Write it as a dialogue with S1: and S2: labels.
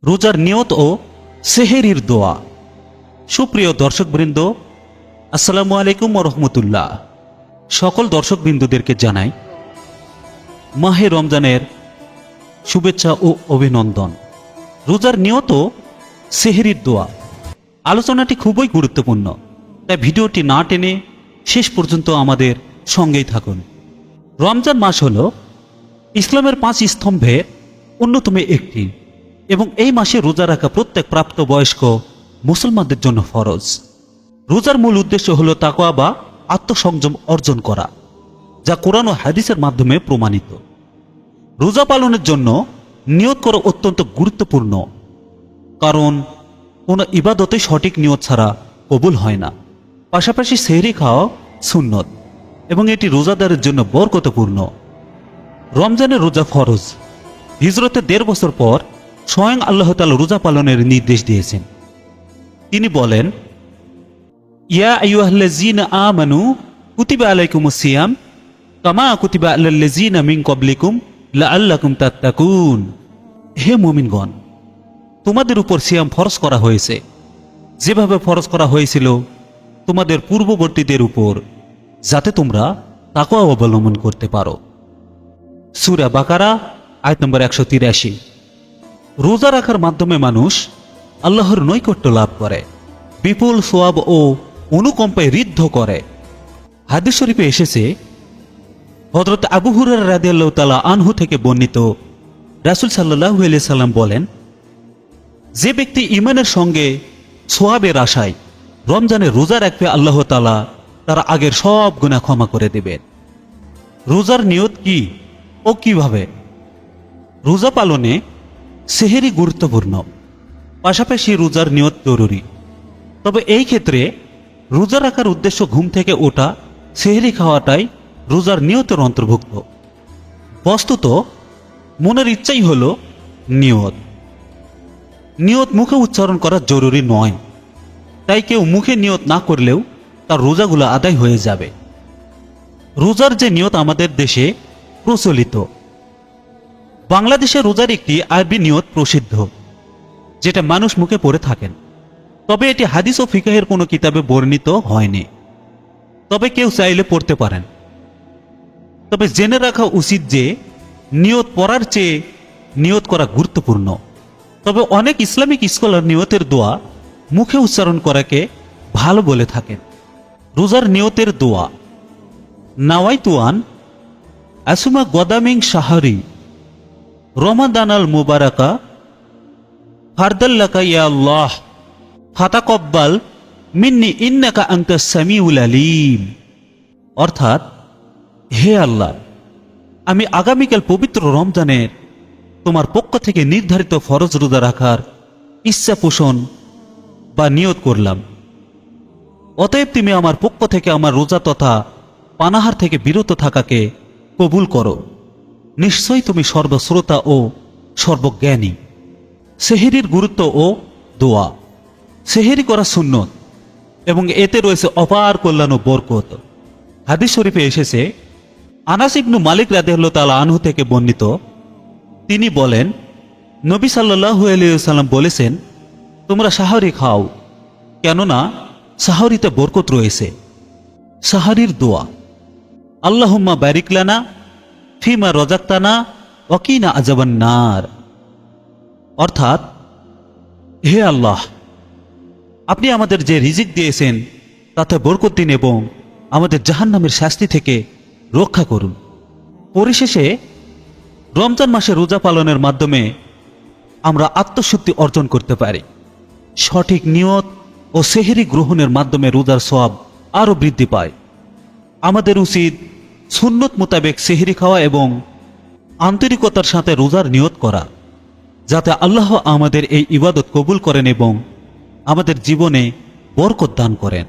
S1: রোজার নিয়ত ও সেহেরির দোয়া। সুপ্রিয় দর্শকবৃন্দ, আসসালামু আলাইকুম ওয়া রাহমাতুল্লাহ। সকল দর্শকবৃন্দদেরকে জানাই মাহে রমজানের শুভেচ্ছা ও অভিনন্দন। রোজার নিয়ত ও সেহেরির দোয়া আলোচনাটি খুবই গুরুত্বপূর্ণ, তাই ভিডিওটি না টেনে শেষ পর্যন্ত আমাদের সঙ্গেই থাকুন। রমজান মাস হল ইসলামের 5 স্তম্ভের অন্যতম একটি এবং এই মাসে রোজা রাখা প্রত্যেক প্রাপ্তবয়স্ক মুসলমানদের জন্য ফরজ। রোজার মূল উদ্দেশ্য হল তাকওয়া বা আত্মসংযম অর্জন করা, যা কোরআন ও হাদিসের মাধ্যমে প্রমাণিত। রোজা পালনের জন্য নিয়ত করা অত্যন্ত গুরুত্বপূর্ণ, কারণ কোনো ইবাদতে সঠিক নিয়ত ছাড়া কবুল হয় না। পাশাপাশি সেহরি খাওয়া সুন্নত এবং এটি রোজাদারের জন্য বরকতপূর্ণ। রমজানের রোজা ফরজ। হিজরতের 1.5 বছর পর স্বয়ং আল্লাহ তাআলা রোজা পালনের নির্দেশ দিয়েছেন। তিনি বলেন, ইয়া আইয়ুহাল্লাযীনা আমানু কুতিবা আলাইকুমুস সিয়াম কামা কুতিবা আলাল্লাযীনা মিন ক্বাবলিকুম লাআল্লাকুম তাত্তাকুন। হে মুমিনগণ, তোমাদের উপর সিয়াম ফরজ করা হয়েছে, যেভাবে ফরজ করা হয়েছিল তোমাদের পূর্ববর্তীদের উপর, যাতে তোমরা তাকওয়া অবলম্বন করতে পারো। সূরা বাকারা আয়াত নম্বর 183। রোজা রাখার মাধ্যমে মানুষ আল্লাহর নৈকট্য লাভ করে, বিপুল সোয়াব ও অনুকম্পায় ঋদ্ধ করে। হাদিস শরীফে এসেছে, হযরত আবু হুরায়রা রাদিয়াল্লাহু তাআলা আনহু থেকে বর্ণিত, রাসূল সাল্লাল্লাহু আলাইহি সাল্লাম বলেন, যে ব্যক্তি ঈমানের সঙ্গে সোয়াবের আশায় রমজানে রোজা রাখবে, আল্লাহ তাআলা তার আগের সব গুনাহ ক্ষমা করে দেবেন। রোজার নিয়ত কি ও কিভাবে? রোজা পালনে সেহেরি গুরুত্বপূর্ণ, পাশাপাশি রোজার নিয়ত জরুরি। তবে এই ক্ষেত্রে রোজা রাখার উদ্দেশ্য ঘুম থেকে ওঠা, সেহেরি খাওয়াটাই রোজার নিয়তের অন্তর্ভুক্ত। বস্তুত মনের ইচ্ছাই হল নিয়ত। নিয়ত মুখে উচ্চারণ করা জরুরি নয়, তাই কেউ মুখে নিয়ত না করলেও তার রোজাগুলো আদায় হয়ে যাবে। রোজার যে নিয়ত আমাদের দেশে প্রচলিত, বাংলাদেশে রোজার একটি আরবি নিয়ত প্রসিদ্ধ, যেটা মানুষ মুখে পড়ে থাকেন। তবে এটি হাদিস ও ফিকহের কোনো কিতাবে বর্ণিত হয়নি, তবে কেউ চাইলে পড়তে পারেন। তবে জেনে রাখা উচিত যে নিয়ত পড়ার চেয়ে নিয়ত করা গুরুত্বপূর্ণ। তবে অনেক ইসলামিক স্কলার নিয়তের দোয়া মুখে উচ্চারণ করাকে ভালো বলে থাকেন। রোজার নিয়তের দোয়া। নাওয়াইতুয়ান আসুমা গদামিং শাহরি রমাদানাল মুবারাকা ফারদাল্লাকা ইয়া আল্লাহ ফাতাকাব্বাল মিন্নি ইন্নাকা আনতাস সামিউল আলিম। অর্থাৎ, হে আল্লাহ, আমি আগামীকাল পবিত্র রমজানের তোমার পক্ষ থেকে নির্ধারিত ফরজ রোজা রাখার ইচ্ছা পোষণ বা নিয়ত করলাম। অতএব তুমি আমার পক্ষ থেকে আমার রোজা তথা পানাহার থেকে বিরত থাকাকে কবুল করো। নিশ্চয়ই তুমি সর্বশ্রোতা ও সর্বজ্ঞানী। সেহেরির গুরুত্ব ও দোয়া। সেহেরি করা সুন্নত এবং এতে রয়েছে অপার কল্যাণ ও বরকত। হাদিস শরীফে এসেছে, আনাস ইবনু মালিক রাদিয়াল্লাহু তাআলা আনহু থেকে বর্ণিত, তিনি বলেন, নবী সাল্লাল্লাহু আলাইহি ওয়াসাল্লাম বলেছেন, তোমরা সাহরি খাও, কেননা সাহরিতে বরকত রয়েছে। সাহরির দোয়া। আল্লাহুম্মা বারিক লানা ফিমা রাযাকতানা ওয়া কিনা আযাবান নার। অর্থাৎ, হে আল্লাহ, আপনি আমাদের যে রিজিক দিয়েছেন তাতে বরকত দিন এবং আমাদের জাহান্নামের শাস্তি থেকে রক্ষা করুন। পরিশেষে রমজান মাসে রোজা পালনের মাধ্যমে আমরা আত্মশুদ্ধি অর্জন করতে পারি। সঠিক নিয়ত ও সেহরি গ্রহণের মাধ্যমে রোজার সওয়াব আরও বৃদ্ধি পায়। আমাদের উচিত সুন্নত মোতাবেক সেহরি খাওয়া এবং আন্তরিকতার সাথে রোজার নিয়ত করা, যাতে আল্লাহ আমাদের এই ইবাদত কবুল করেন এবং আমাদের জীবনে বরকত দান করেন।